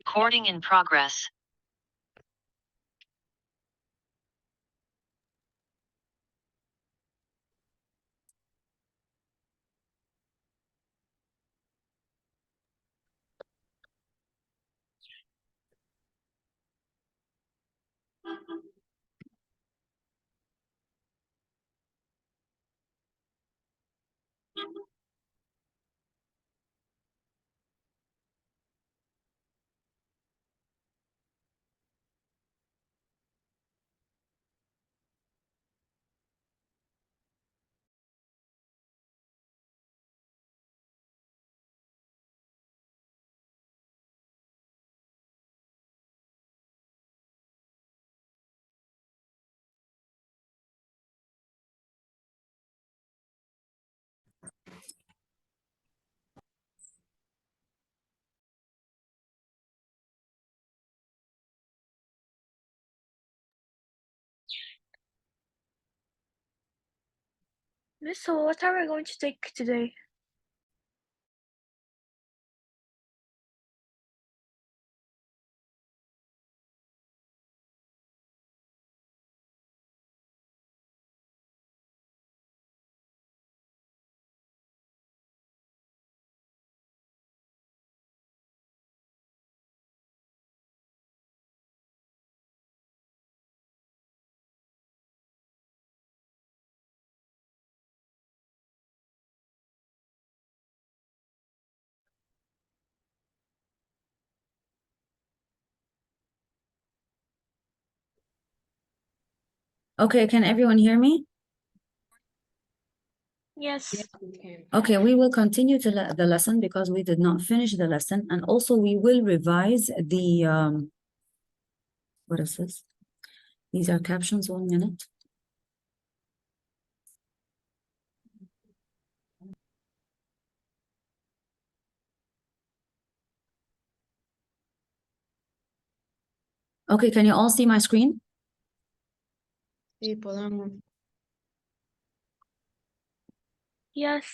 Recording in progress. Miss, so what are we going to take today? Okay, can everyone hear me? Yes. Okay, we will continue to the lesson because we did not finish the lesson, and also we will revise the what is this? These are captions, 1 minute. Okay, can you all see my screen? Yes.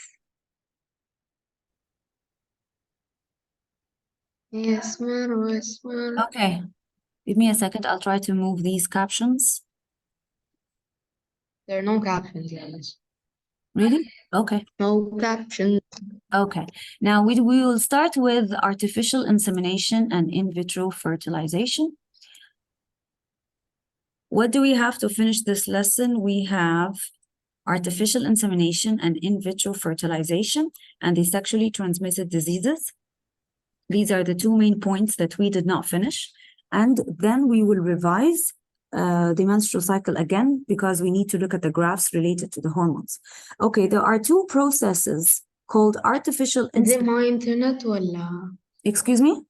Yes, ma'am. Yes, ma'am. Okay, give me a second. I'll try to move these captions. There are no captions, yes. Really? Okay. No captions. Okay. Now we will start with artificial insemination and in vitro fertilization. What do we have to finish this lesson? We have artificial insemination and in vitro fertilization and the sexually transmitted diseases. These are the two main points that we did not finish. And then we will revise the menstrual cycle again because we need to look at the graphs related to the hormones. Okay, there are two processes called artificial Is it insemination. my internet ولا? Excuse me?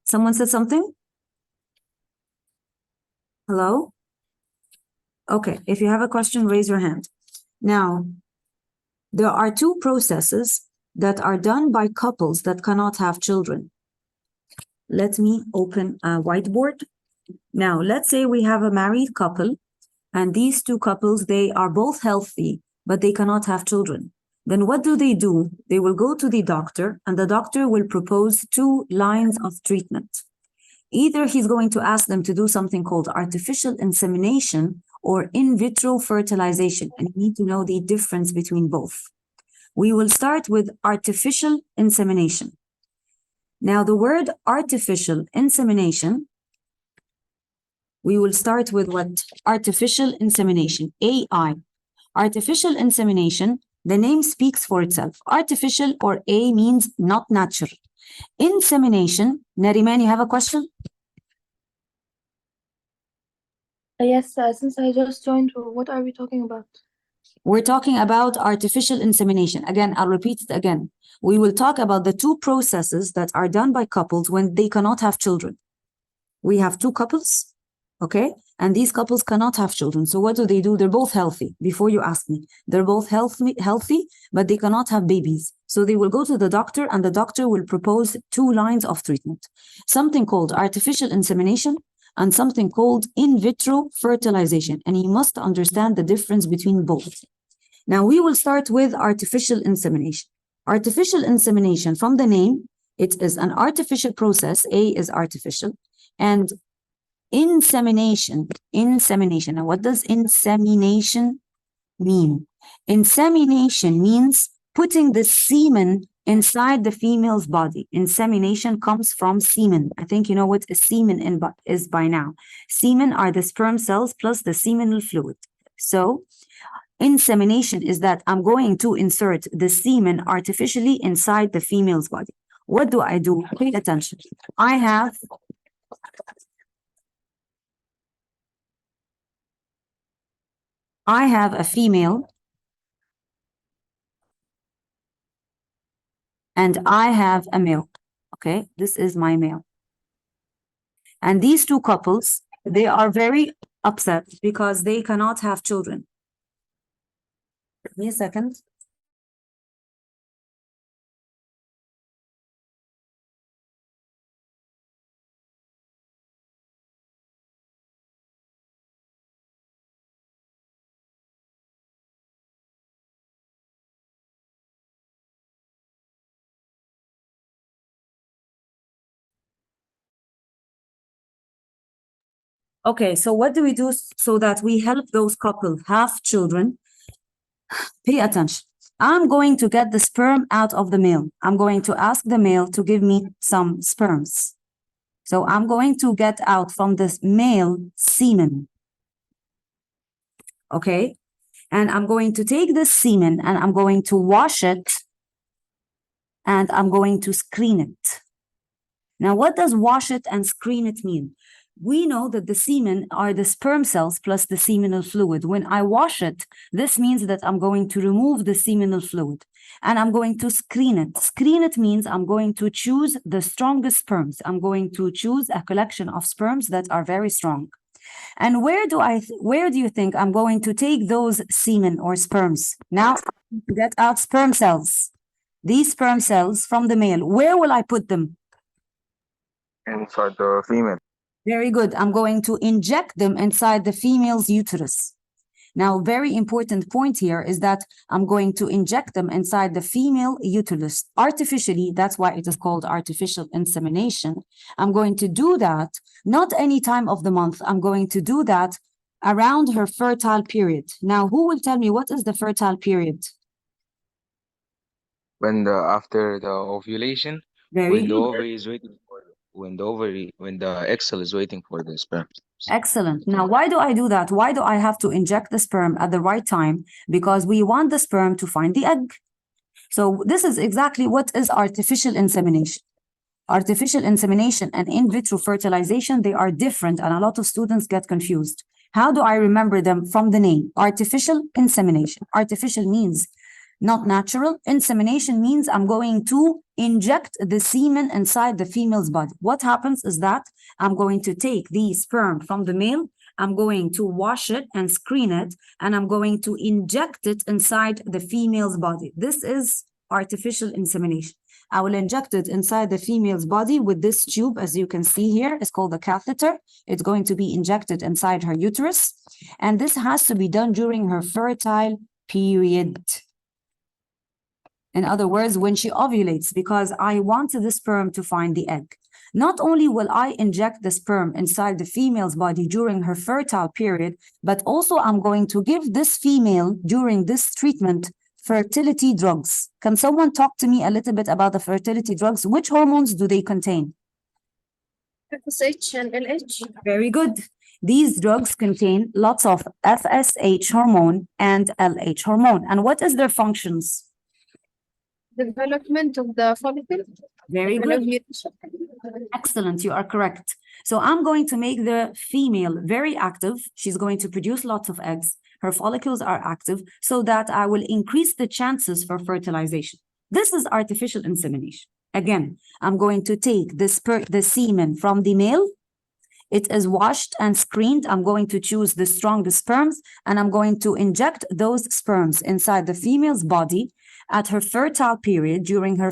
Someone said something? Hello? Okay, if you have a question, raise your hand. Now, there are two processes that are done by couples that cannot have children. Let me open a whiteboard. Now, let's say we have a married couple, and these two couples, they are both healthy, but they cannot have children. Then what do? They will go to the doctor, and the doctor will propose two lines of treatment. Either he's going to ask them to do something called artificial insemination or in vitro fertilization, and you need to know the difference between both. We will start with artificial insemination. Now, the word artificial insemination, we will start with what? Artificial insemination, AI. Artificial insemination, the name speaks for itself. Artificial or A means not natural. Insemination, Nariman, you have a question? Yes, since I just joined, what are we talking about? We're talking about artificial insemination. Again, I'll repeat it again. We will talk about the two processes that are done by couples when they cannot have children. We have two couples, okay? And these couples cannot have children. So what do? They're both healthy. Before you ask me, they're both healthy, but they cannot have babies. So they will go to the doctor and the doctor will propose two lines of treatment. Something called artificial insemination and something called in vitro fertilization. And you must understand the difference between both. Now we will start with artificial insemination. Artificial insemination, from the name, It is an artificial process. A is artificial. And insemination. Now, what does insemination mean? Insemination means putting the semen inside the female's body. Insemination comes from semen. I think you know what a semen is by now. Semen are the sperm cells plus the seminal fluid. So insemination is that I'm going to insert the semen artificially inside the female's body. What do? Pay attention. I have a female and I have a male. Okay, this is my male. And these two couples, they are very upset because they cannot have children. Give me a second. Okay, so what do we do so that we help those couples have children? Pay attention. I'm going to get the sperm out of the male. I'm going to ask the male to give me some sperms. So I'm going to get out from this male semen. Okay? And I'm going to take this semen and I'm going to wash it and I'm going to screen it. Now, what does wash it and screen it mean? We know that the semen are the sperm cells plus the seminal fluid. When I wash it, this means that I'm going to remove the seminal fluid and I'm going to screen it. Screen it means I'm going to choose the strongest sperms. I'm going to choose a collection of sperms that are very strong. And where do you think I'm going to take those semen or sperms? Now, get out sperm cells. These sperm cells from the male, where will I put them? Inside the female. Very good. I'm going to inject them inside the female's uterus. Now, very important point here is that I'm going to inject them inside the female uterus artificially. That's why it is called artificial insemination. I'm going to do that not any time of the month. I'm going to do that around her fertile period. Now, who will tell me what is the fertile period? After the ovulation, Very when the good. ovary is waiting for when the egg cell is waiting for the sperm. Excellent. Now, why do I do that? Why do I have to inject the sperm at the right time? Because we want the sperm to find the egg. So this is exactly what is artificial insemination. Artificial insemination and in vitro fertilization, they are different and a lot of students get confused. How do I remember them from the name? Artificial insemination. Artificial means not natural. Insemination means I'm going to inject the semen inside the female's body. What happens is that I'm going to take the sperm from the male, I'm going to wash it and screen it, and I'm going to inject it inside the female's body. This is artificial insemination. I will inject it inside the female's body with this tube, as you can see here. It's called a catheter. It's going to be injected inside her uterus. And this has to be done during her fertile period. In other words, when she ovulates, because I want the sperm to find the egg. Not only will I inject the sperm inside the female's body during her fertile period, but also I'm going to give this female during this treatment fertility drugs. Can someone talk to me a little bit about the fertility drugs? Which hormones do they contain? FSH and LH. Very good. These drugs contain lots of FSH hormone and LH hormone. And what is their functions? Development of the follicle. Very good. Excellent, you are correct. So I'm going to make the female very active. She's going to produce lots of eggs. Her follicles are active so that I will increase the chances for fertilization. This is artificial insemination. Again, I'm going to take the semen from the male. It is washed and screened. I'm going to choose the strongest sperms and I'm going to inject those sperms inside the female's body at her fertile period, during her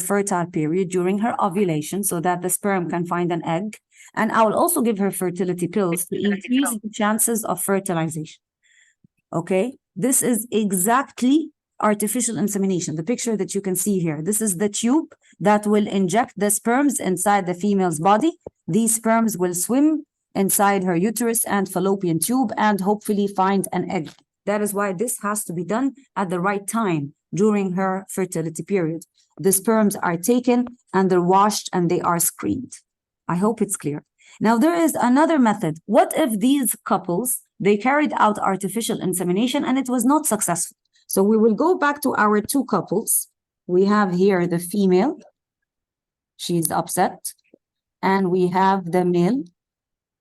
ovulation, so that the sperm can find an egg. And I will also give her fertility pills to increase the chances of fertilization. Okay, this is exactly artificial insemination, the picture that you can see here. This is the tube that will inject the sperms inside the female's body. These sperms will swim inside her uterus and fallopian tube and hopefully find an egg. That is why this has to be done at the right time during her fertility period. The sperms are taken and they're washed and they are screened. I hope it's clear. Now there is another method. What if these couples, they carried out artificial insemination and it was not successful? So we will go back to our two couples. We have here the female. She's upset. And we have the male.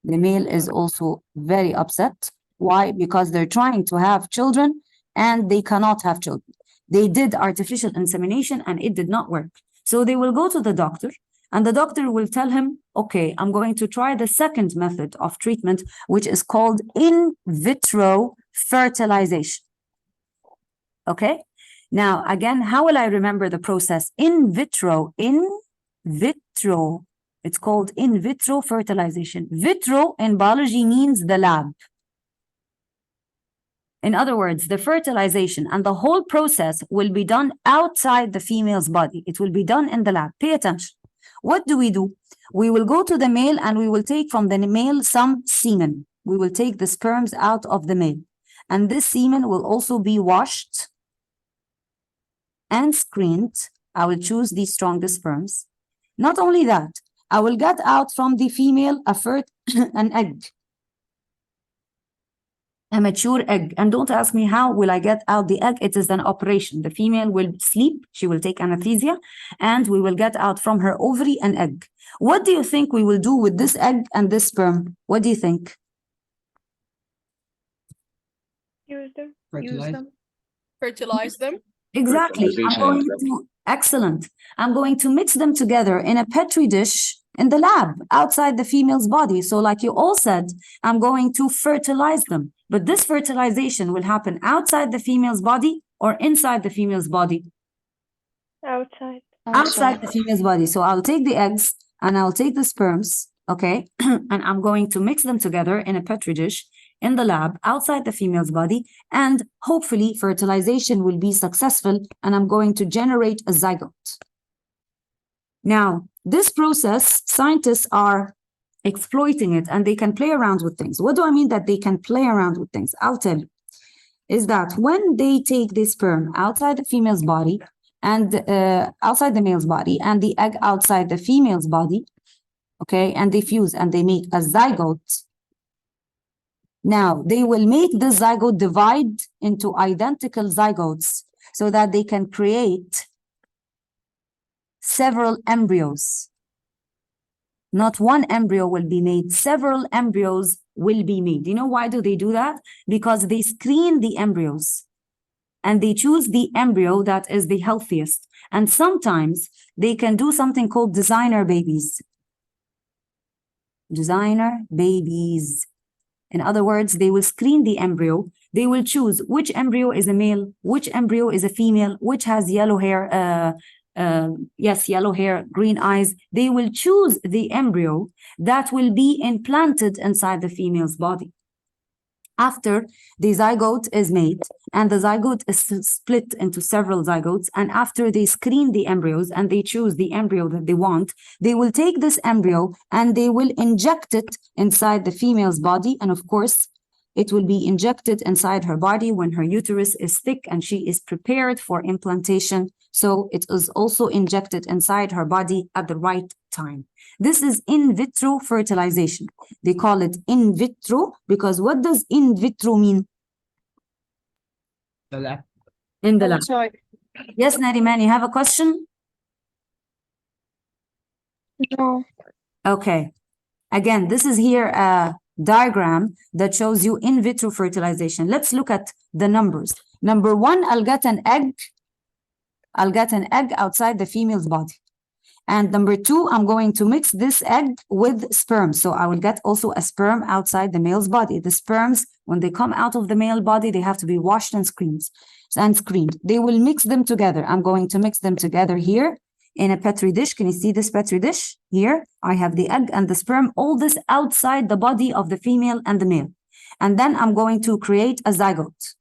The male is also very upset. Why? Because they're trying to have children and they cannot have children. They did artificial insemination and it did not work. So they will go to the doctor and the doctor will tell him, okay, I'm going to try the second method of treatment, which is called in vitro fertilization. Okay? Now, again, how will I remember the process? In vitro. It's called in vitro fertilization. Vitro in biology means the lab. In other words, the fertilization and the whole process will be done outside the female's body. It will be done in the lab. Pay attention. What do? We will go to the male and we will take from the male some semen. We will take the sperms out of the male. And this semen will also be washed and screened. I will choose the strongest sperms. Not only that, I will get out from the female an egg. A mature egg. And don't ask me how will I get out the egg. It is an operation. The female will sleep. She will take anesthesia and we will get out from her ovary an egg. What do you think we will do with this egg and this sperm? What do you think? Use them. Fertilize them. Exactly. Excellent. I'm going to mix them together in a Petri dish in the lab outside the female's body. So like you all said, I'm going to fertilize them. But this fertilization will happen outside the female's body or inside the female's body? Outside. Outside the female's body. So I'll take the eggs and I'll take the sperms, okay? And I'm going to mix them together in a Petri dish in the lab outside the female's body. And hopefully fertilization will be successful and I'm going to generate a zygote. Now, this process, scientists are exploiting it and they can play around with things. What do I mean that they can play around with things? I'll tell you. Is that when they take the sperm outside the female's body and outside the male's body and the egg outside the female's body, okay, and they fuse and they make a zygote. Now, they will make the zygote divide into identical zygotes so that they can create several embryos. Not one embryo will be made, several embryos will be made. You know why do they do that? Because they screen the embryos and they choose the embryo that is the healthiest. And sometimes they can do something called designer babies. Designer babies. In other words, they will screen the embryo. They will choose which embryo is a male, which embryo is a female, which has yellow hair, yellow hair, green eyes. They will choose the embryo that will be implanted inside the female's body. After the zygote is made and the zygote is split into several zygotes, and after they screen the embryos and they choose the embryo that they want, they will take this embryo and they will inject it inside the female's body. And of course, it will be injected inside her body when her uterus is thick and she is prepared for implantation. So it is also injected inside her body at the right time. This is in vitro fertilization. They call it in vitro because what does in vitro mean? The lab. In the lab. Outside. Yes, Nariman, you have a question? No. Okay. Again, this is here a diagram that shows you in vitro fertilization. Let's look at the numbers. Number one, I'll get an egg. I'll get an egg outside the female's body. And number two, I'm going to mix this egg with sperm. So I will get also a sperm outside the male's body. The sperms, when they come out of the male body, they have to be washed and screened. They will mix them together. I'm going to mix them together here in a Petri dish. Can you see this Petri dish? Here, I have the egg and the sperm, all this outside the body of the female and the male. And then I'm going to create a zygote,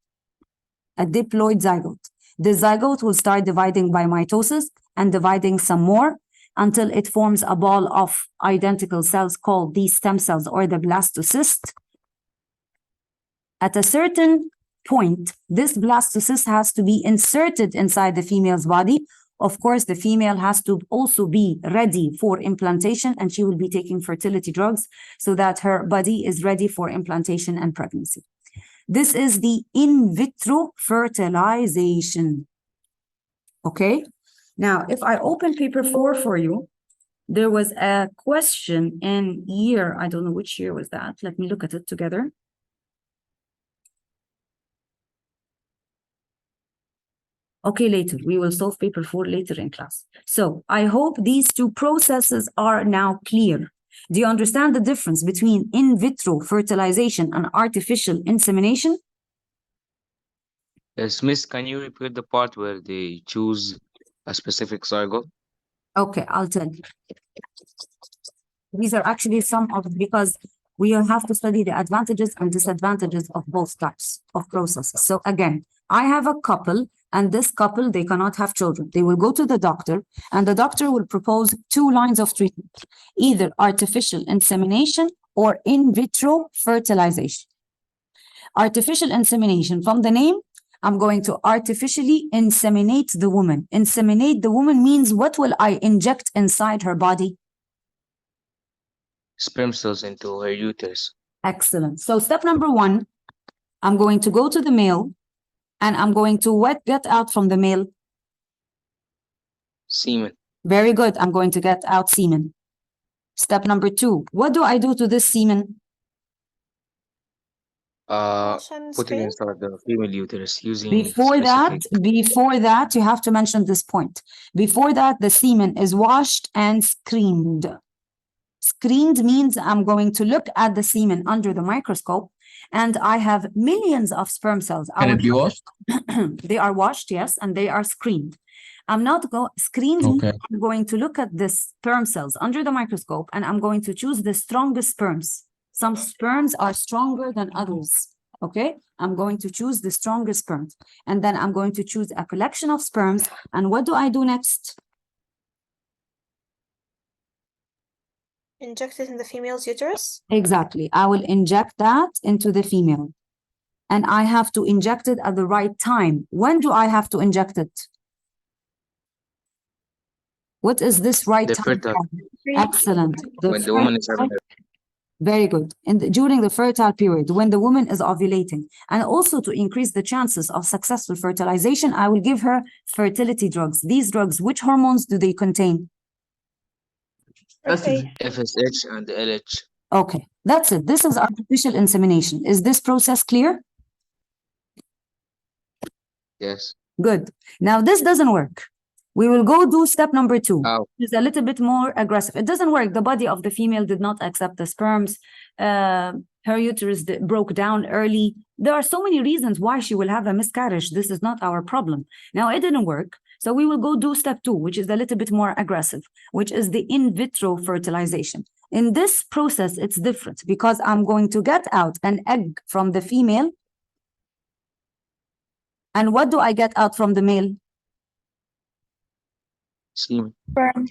a diploid zygote. The zygote will start dividing by mitosis and dividing some more until it forms a ball of identical cells called the stem cells or the blastocyst. At a certain point, this blastocyst has to be inserted inside the female's body. Of course, the female has to also be ready for implantation, and she will be taking fertility drugs so that her body is ready for implantation and pregnancy. This is the in vitro fertilization. Okay? Now, if I open paper 4 for you, there was a question in year, I don't know which year was that. Let me look at it together. Okay, later. We will solve paper 4 later in class. So I hope these two processes are now clear. Do you understand the difference between in vitro fertilization and artificial insemination? Yes, Miss, can you repeat the part where they choose a specific zygote? Okay, I'll tell you. These are actually some of, because we have to study the advantages and disadvantages of both types of processes. So again, I have a couple, and this couple, they cannot have children. They will go to the doctor, and the doctor will propose 2 lines of treatment, either artificial insemination or in vitro fertilization. Artificial insemination, from the name, I'm going to artificially inseminate the woman. Inseminate the woman means what will I inject inside her body? Sperm cells into her uterus. Excellent. So step number 1, I'm going to go to the male, and I'm going to get out from the male? Semen. Very good. I'm going to get out semen. Step number 2, what do I do to this semen? Put it inside the female uterus using Before that, specific... you have to mention this point. Before that, the semen is washed and screened. Screened means I'm going to look at the semen under the microscope, and I have millions of sperm cells. Can it be washed? They are washed, yes, and they are screened. I'm not screened. Okay. I'm going to look at the sperm cells under the microscope, and I'm going to choose the strongest sperms. Some sperms are stronger than others. Okay, I'm going to choose the strongest sperms, and then I'm going to choose a collection of sperms. And what do I do next? Inject it in the female's uterus? Exactly. I will inject that into the female. And I have to inject it at the right time. When do I have to inject it? What is this right The time? fertile. Excellent. When the woman is having her... Very good. During the fertile period, when the woman is ovulating, and also to increase the chances of successful fertilization, I will give her fertility drugs. These drugs, which hormones do they contain? Okay. FSH and LH. Okay, that's it. This is artificial insemination. Is this process clear? Yes. Good. Now this doesn't work. We will go do step number 2. How? It's a little bit more aggressive. It doesn't work. The body of the female did not accept the sperms. Her uterus broke down early. There are so many reasons why she will have a miscarriage. This is not our problem. Now it didn't work. So we will go do step 2, which is a little bit more aggressive, which is the in vitro fertilization. In this process, it's different because I'm going to get out an egg from the female. And what do I get out from the male? Semen.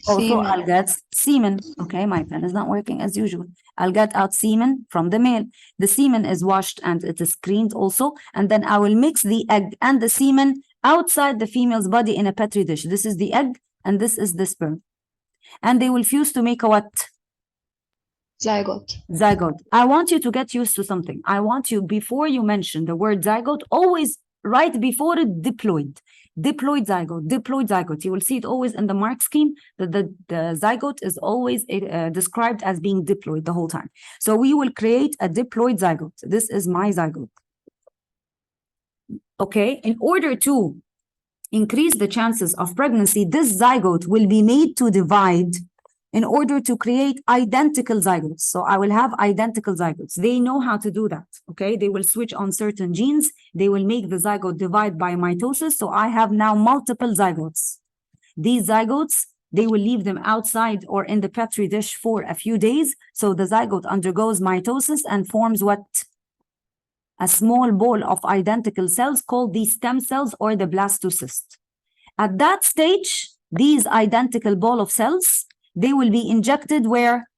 Also, I'll get semen. Okay, my pen is not working as usual. I'll get out semen from the male. The semen is washed and it is screened also. And then I will mix the egg and the semen outside the female's body in a petri dish. This is the egg and this is the sperm. And they will fuse to make a what? Zygote. Zygote. I want you to get used to something. I want you, before you mention the word zygote, always right before it, diploid. Diploid zygote, diploid zygote. You will see it always in the mark scheme that the zygote is always described as being diploid the whole time. So we will create a diploid zygote. This is my zygote. Okay, in order to increase the chances of pregnancy, this zygote will be made to divide in order to create identical zygotes. So I will have identical zygotes. They know how to do that, okay? They will switch on certain genes. They will make the zygote divide by mitosis. So I have now multiple zygotes. These zygotes, they will leave them outside or in the petri dish for a few days. So the zygote undergoes mitosis and forms what? a small ball of identical cells called the stem cells or the blastocyst. At that stage, these identical ball of cells, they will be injected where?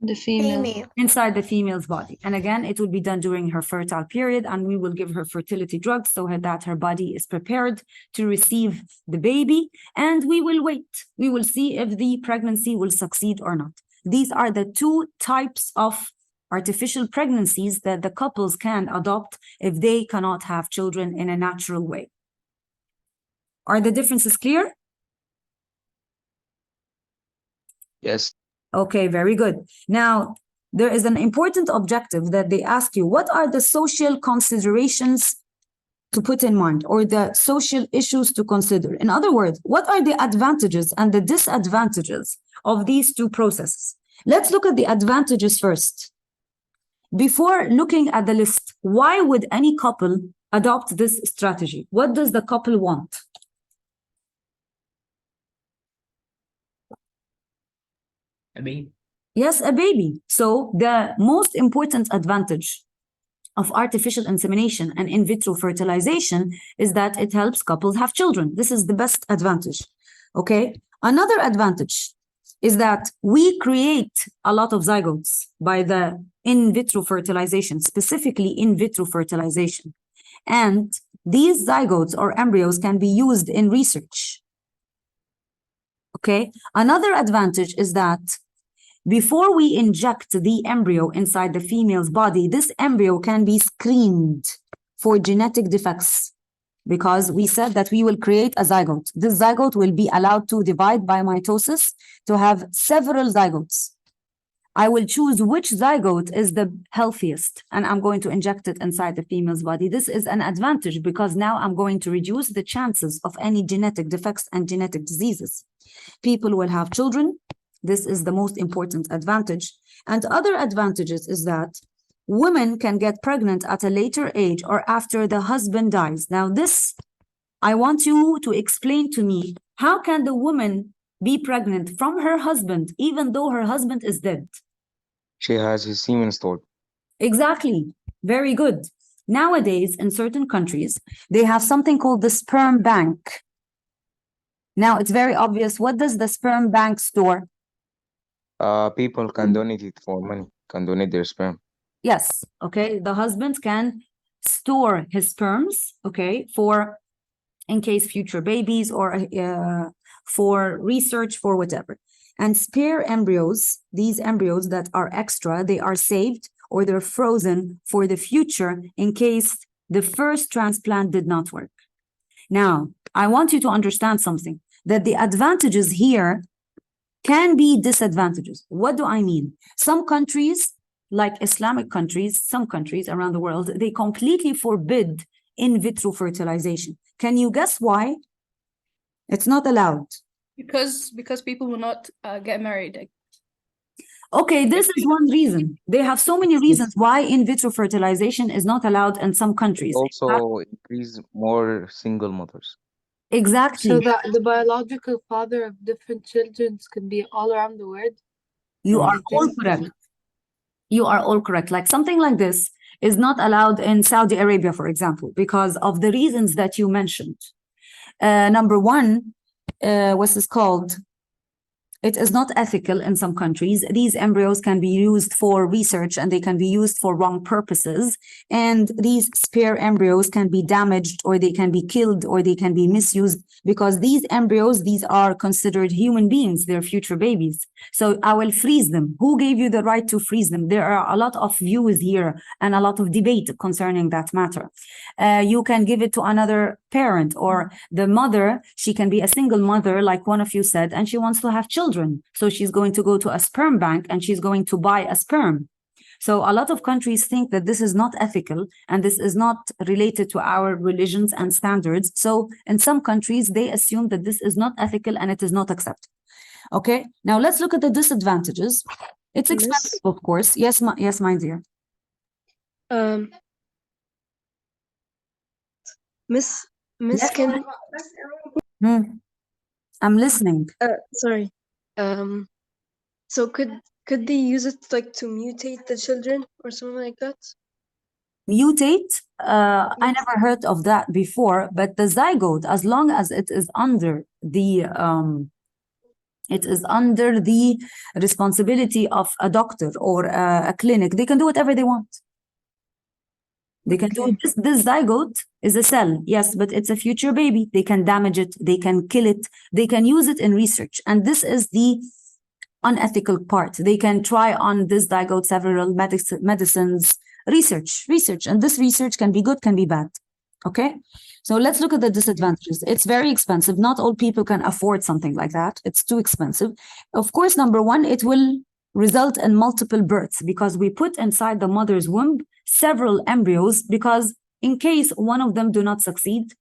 The female. Inside the female's body. And again, it will be done during her fertile period, and we will give her fertility drugs so that her body is prepared to receive the baby, and we will wait. We will see if the pregnancy will succeed or not. These are the two types of artificial pregnancies that the couples can adopt if they cannot have children in a natural way. Are the differences clear? Yes. Okay, very good. Now, there is an important objective that they ask you, what are the social considerations to put in mind or the social issues to consider? In other words, what are the advantages and the disadvantages of these two processes? Let's look at the advantages first. Before looking at the list, why would any couple adopt this strategy? What does the couple want? I mean, Yes, a baby. So the most important advantage of artificial insemination and in vitro fertilization is that it helps couples have children. This is the best advantage. Okay. Another advantage is that we create a lot of zygotes by the in vitro fertilization, specifically in vitro fertilization. And these zygotes or embryos can be used in research. Okay. Another advantage is that before we inject the embryo inside the female's body, this embryo can be screened for genetic defects because we said that we will create a zygote. This zygote will be allowed to divide by mitosis to have several zygotes. I will choose which zygote is the healthiest and I'm going to inject it inside the female's body. This is an advantage because now I'm going to reduce the chances of any genetic defects and genetic diseases. People will have children. This is the most important advantage. And other advantages is that women can get pregnant at a later age or after the husband dies. Now this, I want you to explain to me, how can the woman be pregnant from her husband even though her husband is dead? she has his semen stored. Exactly. Very good. Nowadays, in certain countries, they have something called the sperm bank. Now it's very obvious. What does the sperm bank store? People can donate it for money, can donate their sperm. Yes, okay. The husband can store his sperms, okay, for in case future babies or for research, for whatever. And spare embryos, these embryos that are extra, they are saved or they're frozen for the future in case the first transplant did not work. Now, I want you to understand something, that the advantages here can be disadvantages. What do I mean? Some countries, like Islamic countries, some countries around the world, they completely forbid in vitro fertilization. Can you guess why? It's not allowed. Because people will not get married. Okay, this is one reason. They have so many reasons why in vitro fertilization is not allowed in some countries. Also increase more single mothers. Exactly. So that the biological father of different children can be all around the world. You are all Amazing. correct. You are all correct. Like something like this is not allowed in Saudi Arabia, for example, because of the reasons that you mentioned. Number one, what's this called? It is not ethical in some countries. These embryos can be used for research and they can be used for wrong purposes. And these spare embryos can be damaged or they can be killed or they can be misused because these embryos, these are considered human beings, they're future babies. So I will freeze them. Who gave you the right to freeze them? There are a lot of views here and a lot of debate concerning that matter. You can give it to another parent or the mother, she can be a single mother, like one of you said, and she wants to have children. So she's going to go to a sperm bank and she's going to buy a sperm. So a lot of countries think that this is not ethical and this is not related to our religions and standards. So in some countries, they assume that this is not ethical and it is not accepted. Okay, now let's look at the disadvantages. It's expensive, of course. Yes, yes, my dear. Miss Yes. can I'm listening. sorry. So could they use it like to mutate the children or something like that? Mutate, I never heard of that before, but the zygote, as long as it is under the responsibility of a doctor or a clinic, they can do whatever they want. They can do this zygote is a cell, yes, but it's a future baby. They can damage it, they can kill it, they can use it in research. And this is the unethical part. They can try on this zygote several medicines, research. And this research can be good, can be bad. Okay? So let's look at the disadvantages. It's very expensive. Not all people can afford something like that. It's too expensive. Of course, number one, it will result in multiple births because we put inside the mother's womb several embryos because in case one of them do not succeed,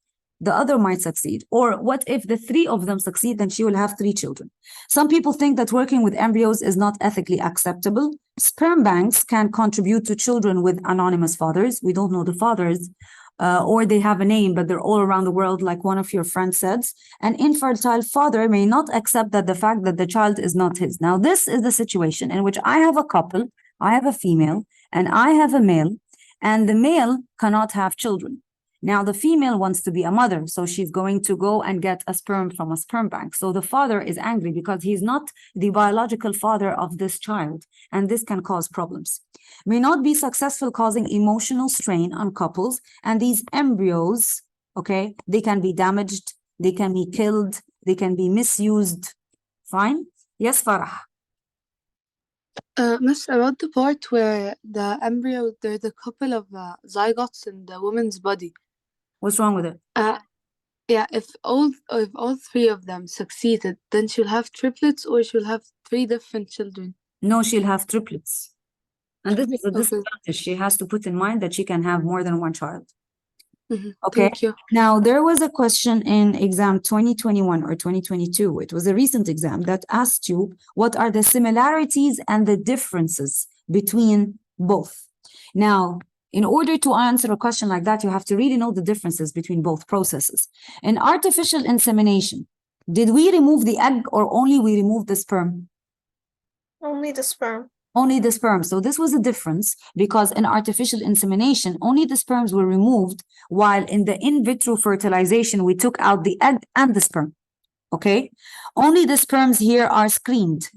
the other might succeed. Or what if the three of them succeed, then she will have 3 children. Some people think that working with embryos is not ethically acceptable. Sperm banks can contribute to children with anonymous fathers. We don't know the fathers, or they have a name, but they're all around the world, like one of your friends said. An infertile father may not accept that the fact that the child is not his. Now, this is the situation in which I have a couple, I have a female, and I have a male, and the male cannot have children. Now, the female wants to be a mother, so she's going to go and get a sperm from a sperm bank. So the father is angry because he's not the biological father of this child, and this can cause problems. May not be successful, causing emotional strain on couples, and these embryos, okay, they can be damaged, they can be killed, they can be misused. Fine? Yes, Farah. Miss, about the part where the embryo, there's a couple of zygotes in the woman's body. What's wrong with it? Yeah, if all 3 of them succeeded, then she'll have triplets or she'll have 3 different children. No, she'll have triplets. And this is a Okay. disadvantage. She has to put in mind that she can have more than 1 child. Okay. Thank you. Now, there was a question in exam 2021 or 2022. It was a recent exam that asked you, what are the similarities and the differences between both? Now, in order to answer a question like that, you have to really know the differences between both processes. In artificial insemination, did we remove the egg or only we removed the sperm? Only the sperm. Only the sperm. So this was a difference because in artificial insemination, only the sperms were removed, while in the in vitro fertilization, we took out the egg and the sperm. Okay? Only the sperms here are screened.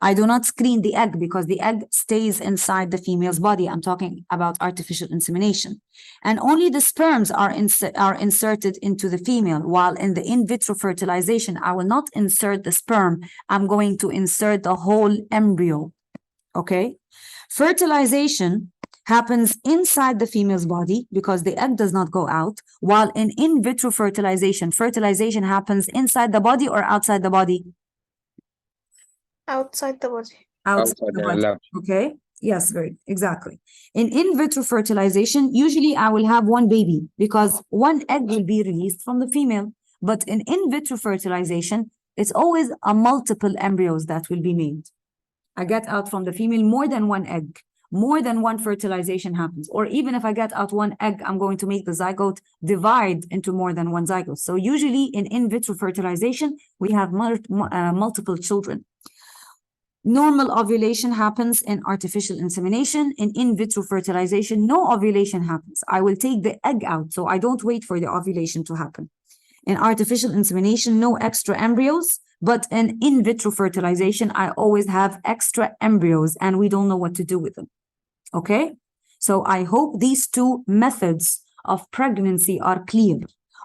I do not screen the egg because the egg stays inside the female's body. I'm talking about artificial insemination. And only the sperms are inserted into the female, while in the in vitro fertilization, I will not insert the sperm. I'm going to insert the whole embryo. Okay? Fertilization happens inside the female's body because the egg does not go out, while in vitro fertilization happens inside the body or outside the body? Outside the body. Outside the the body. lab. Okay? Yes, exactly. In vitro fertilization, usually I will have 1 baby because 1 egg will be released from the female. But in vitro fertilization, it's always a multiple embryos that will be made. I get out from the female more than 1 egg, more than 1 fertilization happens. Or even if I get out 1 egg, I'm going to make the zygote divide into more than 1 zygote. So usually in vitro fertilization, we have multiple children. Normal ovulation happens in artificial insemination. In vitro fertilization, no ovulation happens. I will take the egg out, so I don't wait for the ovulation to happen. In artificial insemination, no extra embryos, but in vitro fertilization, I always have extra embryos and we don't know what to do with them. Okay? So I hope these 2 methods of pregnancy are clear.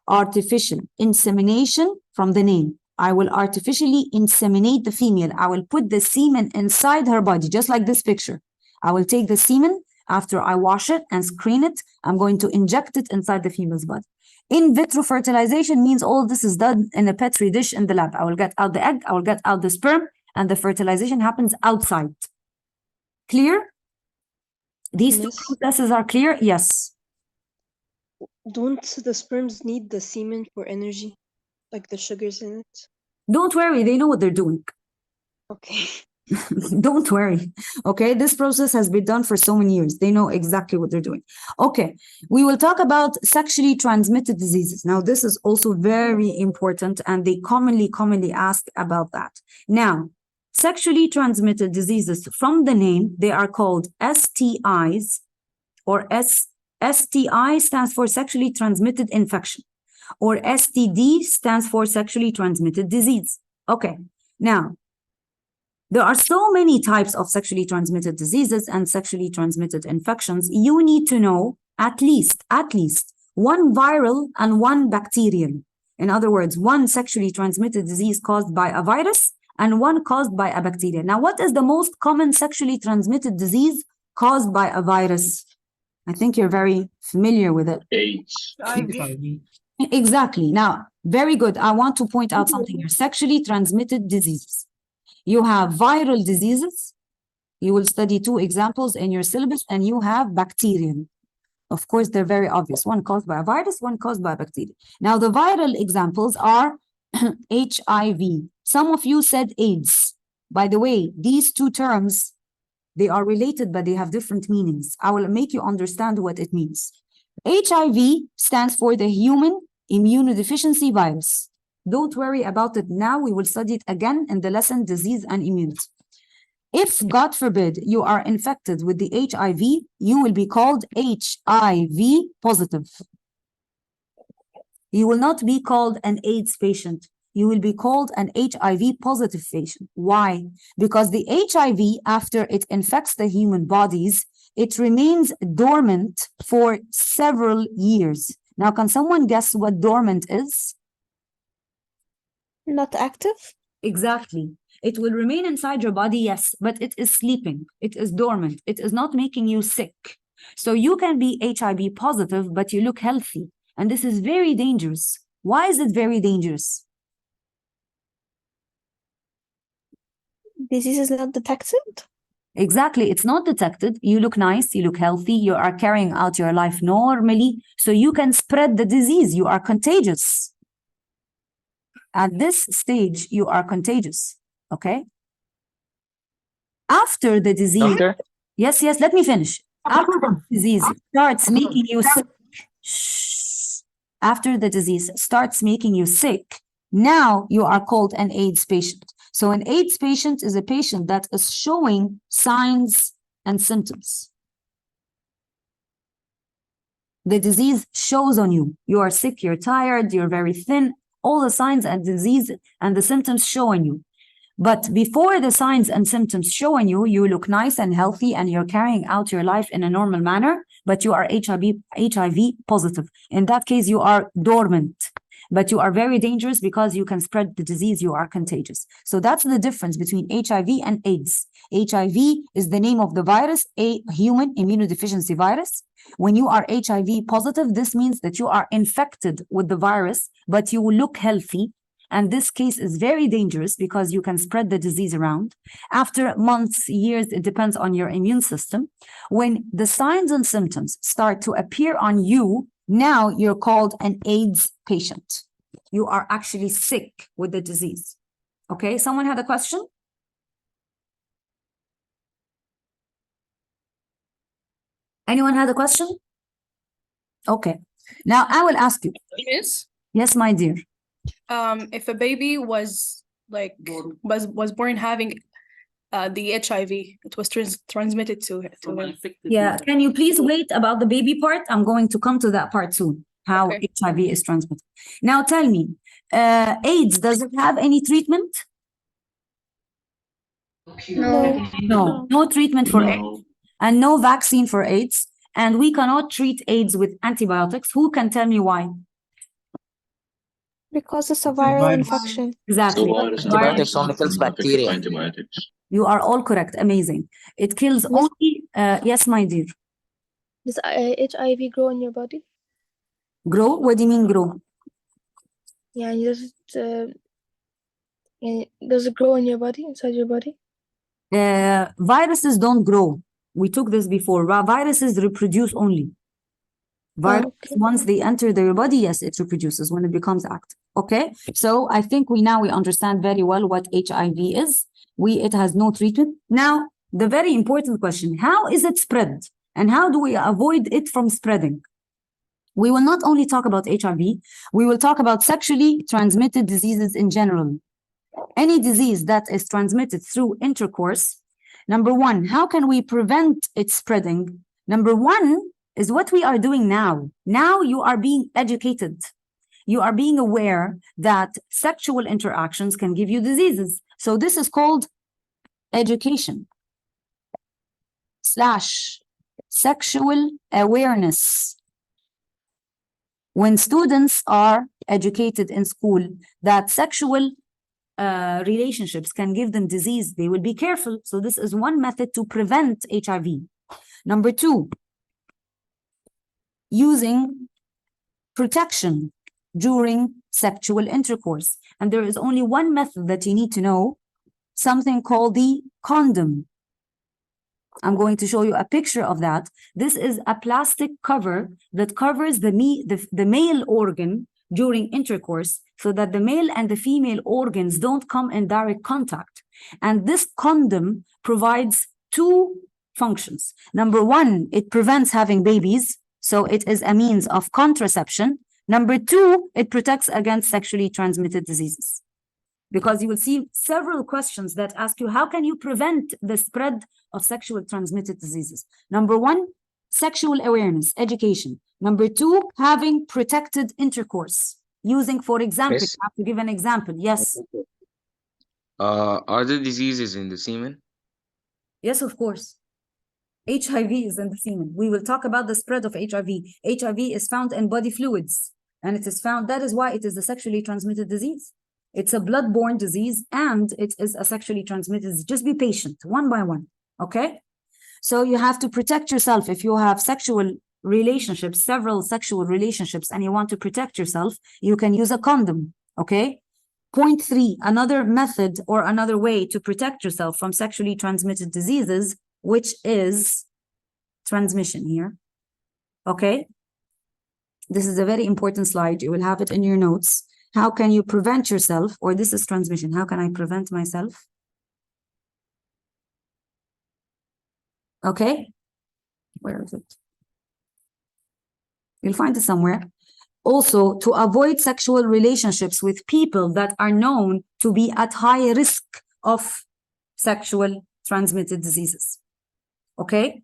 Artificial insemination from the name. I will artificially inseminate the female. I will put the semen inside her body, just like this picture. I will take the semen after I wash it and screen it. I'm going to inject it inside the female's body. In vitro fertilization means all this is done in a petri dish in the lab. I will get out the egg, I will get out the sperm, and the fertilization happens outside. Clear? These 2 processes are clear? Yes. Don't the sperms need the semen for energy? Like the sugars in it? Don't worry, they know what they're doing. Okay. Don't worry. Okay, this process has been done for so many years. They know exactly what they're doing. Okay, we will talk about sexually transmitted diseases. Now, this is also very important and they commonly ask about that. Now, sexually transmitted diseases, from the name, they are called STIs or STI stands for sexually transmitted infection, or STD stands for sexually transmitted disease. Okay, now, there are so many types of sexually transmitted diseases and sexually transmitted infections. You need to know at least one viral and one bacterial. In other words, one sexually transmitted disease caused by a virus and one caused by a bacteria. Now, what is the most common sexually transmitted disease caused by a virus? I think you're very familiar with it. AIDS. Exactly. Now, very good. I want to point out something here. Sexually transmitted diseases. You have viral diseases. You will study 2 examples in your syllabus, and you have bacterial. Of course, they're very obvious. One caused by a virus, one caused by a bacteria. Now, the viral examples are HIV. Some of you said AIDS. By the way, these 2 terms, they are related, but they have different meanings. I will make you understand what it means. HIV stands for the human immunodeficiency virus. Don't worry about it now. We will study it again in the lesson disease and immunity. If, God forbid, you are infected with the HIV, you will be called HIV positive. You will not be called an AIDS patient. You will be called an HIV positive patient. Why? Because the HIV, after it infects the human bodies, it remains dormant for several years. Now, can someone guess what dormant is? Not active? Exactly. It will remain inside your body, yes, but it is sleeping. It is dormant. It is not making you sick. So you can be HIV positive, but you look healthy. And this is very dangerous. Why is it very dangerous? Disease is not detected? Exactly. It's not detected. You look nice. You look healthy. You are carrying out your life normally. So you can spread the disease. You are contagious. At this stage, you are contagious. Okay? After the disease... Doctor? Yes, let me finish. After the disease starts making you sick... After the disease starts making you sick, now you are called an AIDS patient. So an AIDS patient is a patient that is showing signs and symptoms. The disease shows on you. You are sick, you're tired, you're very thin. All the signs and disease and the symptoms show on you. But before the signs and symptoms show on you, you look nice and healthy and you're carrying out your life in a normal manner, but you are HIV positive. In that case, you are dormant. But you are very dangerous because you can spread the disease. You are contagious. So that's the difference between HIV and AIDS. HIV is the name of the virus, a human immunodeficiency virus. When you are HIV positive, this means that you are infected with the virus, but you will look healthy. And this case is very dangerous because you can spread the disease around. After months, years, it depends on your immune system. When the signs and symptoms start to appear on you, now you're called an AIDS patient. You are actually sick with the disease. Okay, someone had a question? Anyone had a question? Okay, now I will ask you. Yes. Yes, my dear. If a baby was born having the HIV, it was transmitted to him. Yeah, can you please wait about the baby part? I'm going to come to that part soon, how Okay. HIV is transmitted. Now tell me, AIDS, does it have any treatment? No. No treatment for AIDS and no vaccine for AIDS. And we cannot treat AIDS with antibiotics. Who can tell me why? Because it's a viral infection. Exactly. Antibiotics only kills bacteria. You are all correct. Amazing. It kills only, yes, my dear. Does HIV grow in your body? Grow? What do you mean grow? Yeah, does it grow in your body, inside your body? Viruses don't grow. We took this before. Viruses reproduce only. Viruses, okay. once they enter your body, yes, it reproduces when it becomes active. Okay, so I think we understand very well what HIV is. It has no treatment. Now, the very important question, how is it spread? And how do we avoid it from spreading? We will not only talk about HIV, we will talk about sexually transmitted diseases in general. Any disease that is transmitted through intercourse, number one, how can we prevent it spreading? Number one, is what we are doing now. Now you are being educated. You are being aware that sexual interactions can give you diseases. So this is called education / sexual awareness. When students are educated in school that sexual relationships can give them disease, they will be careful. So this is one method to prevent HIV. Number two, using protection during sexual intercourse. And there is only one method that you need to know, something called the condom. I'm going to show you a picture of that. This is a plastic cover that covers the male organ during intercourse so that the male and the female organs don't come in direct contact. And this condom provides two functions. Number one, it prevents having babies. So it is a means of contraception. Number two, it protects against sexually transmitted diseases. Because you will see several questions that ask you, how can you prevent the spread of sexually transmitted diseases? Number one, sexual awareness, education. Number two, having protected intercourse. Using, for example, Yes. I have to give an example. Yes. Are there diseases in the semen? Yes, of course. HIV is in the semen. We will talk about the spread of HIV. HIV is found in body fluids, and it is found, that is why it is a sexually transmitted disease. It's a blood-borne disease, and it is a sexually transmitted disease. Just be patient, one by one, okay? So you have to protect yourself. If you have sexual relationships, several sexual relationships, and you want to protect yourself, you can use a condom, okay? Point three, another method or another way to protect yourself from sexually transmitted diseases, which is transmission here, okay? This is a very important slide. You will have it in your notes. How can you prevent yourself, or this is transmission. How can I prevent myself? Okay, where is it? You'll find it somewhere. Also, to avoid sexual relationships with people that are known to be at high risk of sexual transmitted diseases. Okay?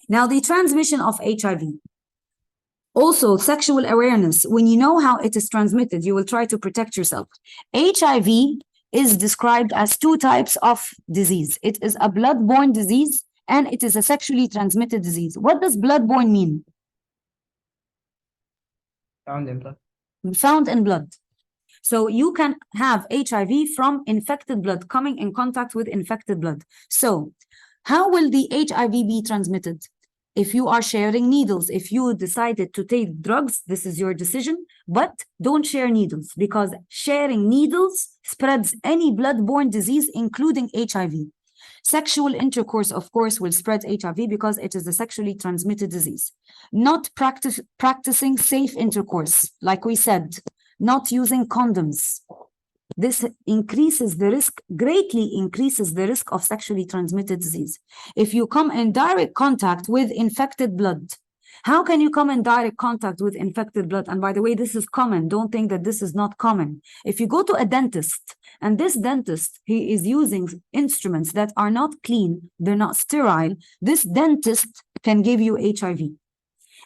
Now, the transmission of HIV. Also, sexual awareness. When you know how it is transmitted, you will try to protect yourself. HIV is described as two types of disease. It is a blood-borne disease, and it is a sexually transmitted disease. What does blood-borne mean? Found in blood. Found in blood. So you can have HIV from infected blood, coming in contact with infected blood. So how will the HIV be transmitted? If you are sharing needles, if you decided to take drugs, this is your decision, but don't share needles, because sharing needles spreads any blood-borne disease, including HIV. Sexual intercourse, of course, will spread HIV because it is a sexually transmitted disease. Not practicing safe intercourse, like we said, not using condoms. This increases the risk, greatly increases the risk of sexually transmitted disease. If you come in direct contact with infected blood, how can you come in direct contact with infected blood? And by the way, this is common. Don't think that this is not common. If you go to a dentist, and this dentist, he is using instruments that are not clean, they're not sterile, this dentist can give you HIV.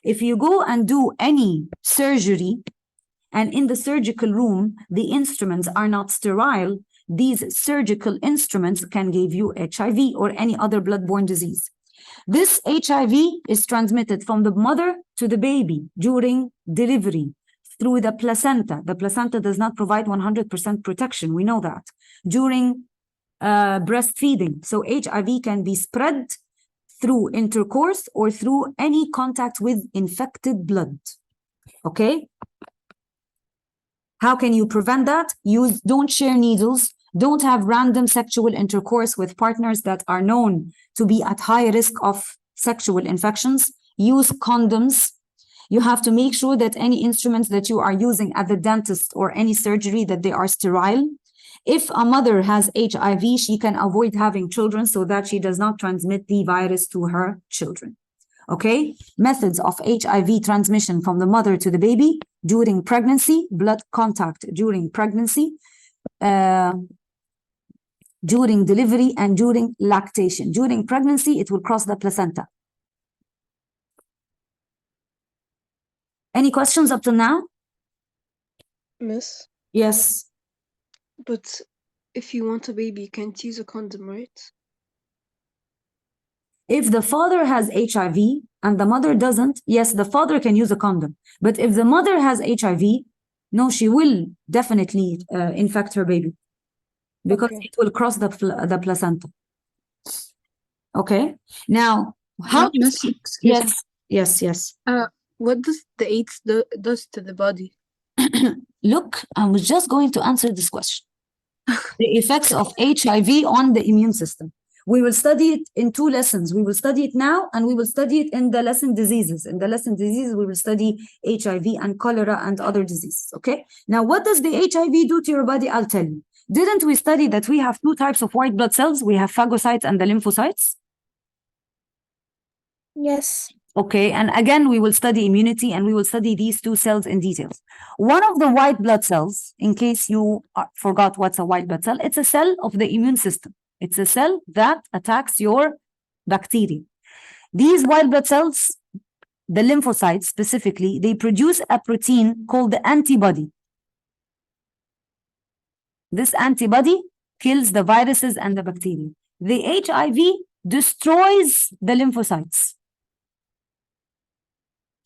If you go and do any surgery, and in the surgical room, the instruments are not sterile, these surgical instruments can give you HIV or any other blood-borne disease. This HIV is transmitted from the mother to the baby during delivery through the placenta. The placenta does not provide 100% protection, we know that. During breastfeeding, so HIV can be spread through intercourse or through any contact with infected blood, okay? How can you prevent that? Don't share needles, don't have random sexual intercourse with partners that are known to be at high risk of sexual infections. Use condoms. You have to make sure that any instruments that you are using at the dentist or any surgery, that they are sterile. If a mother has HIV, she can avoid having children so that she does not transmit the virus to her children. Okay, methods of HIV transmission from the mother to the baby: during pregnancy, blood contact during pregnancy, during delivery, and during lactation. During pregnancy, it will cross the placenta. Any questions up to now? Miss, Yes. but if you want a baby, you can't use a condom, right? If the father has HIV and the mother doesn't, yes, the father can use a condom. But if the mother has HIV, no, she will definitely infect her baby because Okay. it will cross the placenta. Okay. Now, how? Miss, excuse me. Yes. What does the AIDS does to the body? Look, I was just going to answer this question. The effects of HIV on the immune system. We will study it in 2 lessons. We will study it now and we will study it in the lesson diseases. In the lesson diseases, we will study HIV and cholera and other diseases, okay? Now, what does the HIV do to your body? I'll tell you. Didn't we study that we have 2 types of white blood cells? We have phagocytes and the lymphocytes. Yes. Okay, and again, we will study immunity and we will study these 2 cells in details. One of the white blood cells, in case you forgot what's a white blood cell, it's a cell of the immune system. It's a cell that attacks your bacteria. These white blood cells, the lymphocytes specifically, they produce a protein called the antibody. This antibody kills the viruses and the bacteria. The HIV destroys the lymphocytes.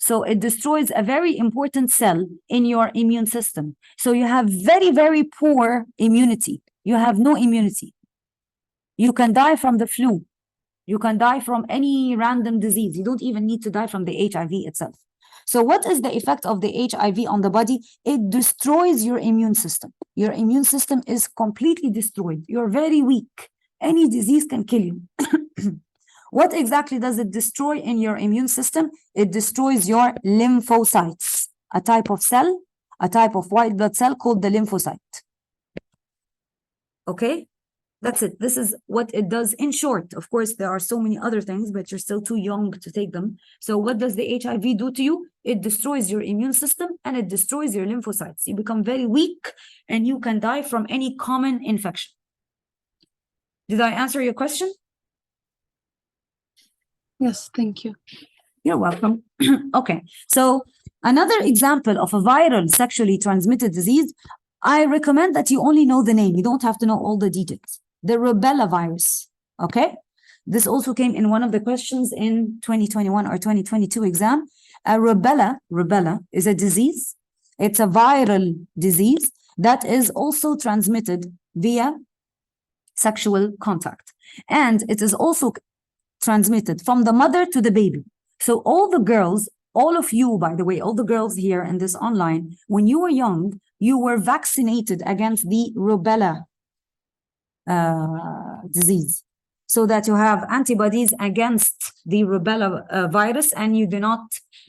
So it destroys a very important cell in your immune system. So you have very, very poor immunity. You have no immunity. You can die from the flu. You can die from any random disease. You don't even need to die from the HIV itself. So what is the effect of the HIV on the body? It destroys your immune system. Your immune system is completely destroyed. You're very weak. Any disease can kill you. What exactly does it destroy in your immune system? It destroys your lymphocytes, a type of cell, a type of white blood cell called the lymphocyte. Okay, that's it. This is what it does in short. Of course, there are so many other things, but you're still too young to take them. So what does the HIV do to you? It destroys your immune system and it destroys your lymphocytes. You become very weak and you can die from any common infection. Did I answer your question? Yes, thank you. You're welcome. Okay, so another example of a viral sexually transmitted disease, I recommend that you only know the name. You don't have to know all the details. The rubella virus, okay? This also came in one of the questions in 2021 or 2022 exam. Rubella is a disease. It's a viral disease that is also transmitted via sexual contact. And it is also transmitted from the mother to the baby. So all the girls, all of you, by the way, all the girls here in this online, when you were young, you were vaccinated against the rubella disease, so that you have antibodies against the rubella virus and you do not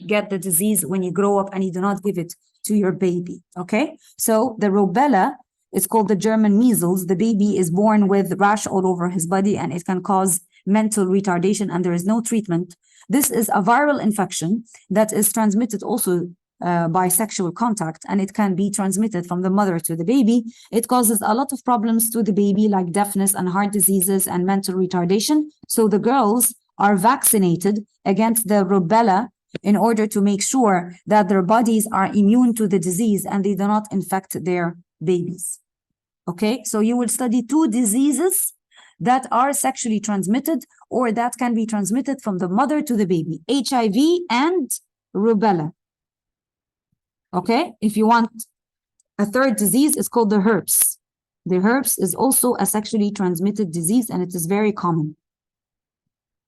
get the disease when you grow up and you do not give it to your baby, okay? So the rubella is called the German measles. The baby is born with rash all over his body and it can cause mental retardation and there is no treatment. This is a viral infection that is transmitted also by sexual contact, and it can be transmitted from the mother to the baby. It causes a lot of problems to the baby, like deafness and heart diseases and mental retardation. So the girls are vaccinated against the rubella in order to make sure that their bodies are immune to the disease and they do not infect their babies. Okay, so you will study 2 diseases that are sexually transmitted or that can be transmitted from the mother to the baby, HIV and rubella. Okay, if you want a 3rd disease, it's called the herpes. The herpes is also a sexually transmitted disease and it is very common.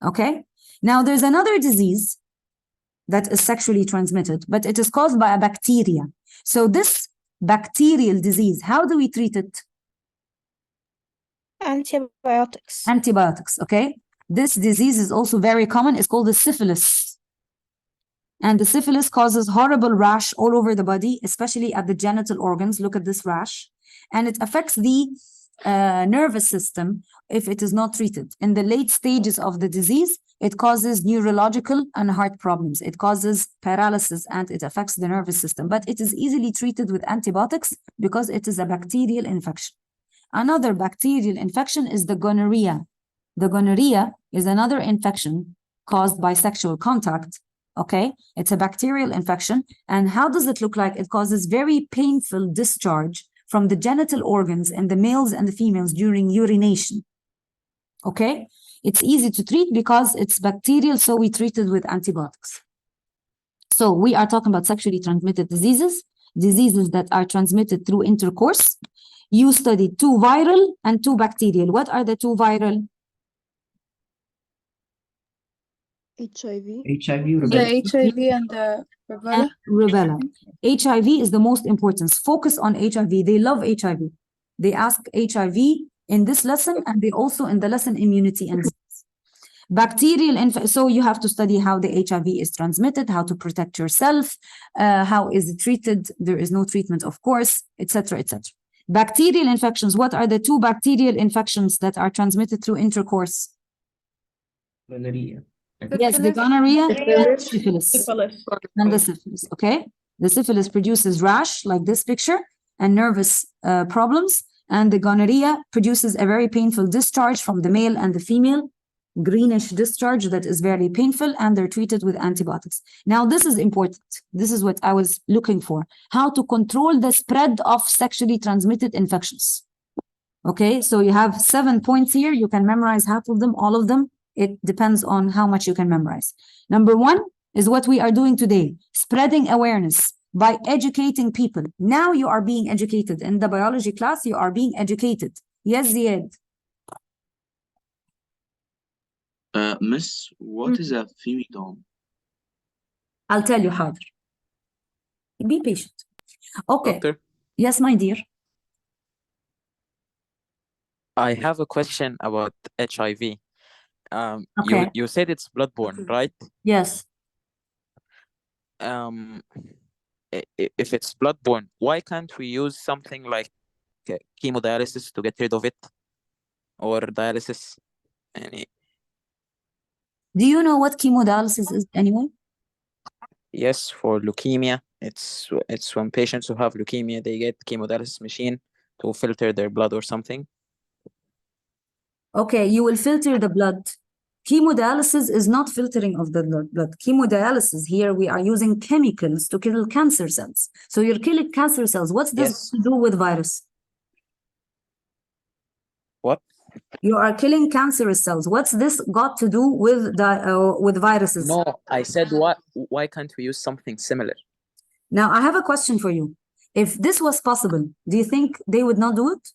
Okay, now there's another disease that is sexually transmitted, but it is caused by a bacteria. So this bacterial disease, how do we treat it? Antibiotics. Antibiotics, okay? This disease is also very common. It's called the syphilis. And the syphilis causes horrible rash all over the body, especially at the genital organs. Look at this rash. And it affects the nervous system if it is not treated. In the late stages of the disease, it causes neurological and heart problems. It causes paralysis and it affects the nervous system. But it is easily treated with antibiotics because it is a bacterial infection. Another bacterial infection is the gonorrhea. The gonorrhea is another infection caused by sexual contact, okay? It's a bacterial infection. And how does it look like? It causes very painful discharge from the genital organs in the males and the females during urination, okay? It's easy to treat because it's bacterial, so we treat it with antibiotics. So we are talking about sexually transmitted diseases that are transmitted through intercourse. You studied 2 viral and 2 bacterial. What are the 2 viral? HIV. Yeah, rubella. HIV and rubella. And rubella. HIV is the most important. Focus on HIV. They love HIV. They ask HIV in this lesson, and they also in the lesson immunity and disease. Bacterial so you have to study how the HIV is transmitted, how to protect yourself, how is it treated. There is no treatment, of course, etc., etc. Bacterial infections. What are the 2 bacterial infections that are transmitted through intercourse? Gonorrhea. Yes, the gonorrhea and syphilis. Syphilis. And the syphilis, okay? The syphilis produces rash, like this picture, and nervous problems. And the gonorrhea produces a very painful discharge from the male and the female, greenish discharge that is very painful, and they're treated with antibiotics. Now, this is important. This is what I was looking for. How to control the spread of sexually transmitted infections. Okay, so you have 7 points here. You can memorize half of them, all of them. It depends on how much you can memorize. Number 1 is what we are doing today, spreading awareness by educating people. Now you are being educated. In the biology class, you are being educated. Yes, Ziad? Miss, what is a femidome? I'll tell you how. Be patient. Okay. Doctor, Yes, my dear. I have a question about HIV. Okay. You said it's bloodborne, right? Yes. If it's bloodborne, why can't we use something like chemodialysis to get rid of it, or dialysis? Do you know what chemodialysis is anyway? Yes, for leukemia, it's when patients who have leukemia, they get chemodialysis machine to filter their blood or something. Okay, you will filter the blood. Hemodialysis is not filtering of the blood. Chemodialysis, here we are using chemicals to kill cancer cells. So you're killing cancer cells. What's this Yes. to do with virus? What? You are killing cancerous cells. What's this got to do with viruses? No, I said why can't we use something similar? Now, I have a question for you. If this was possible, do you think they would not do it?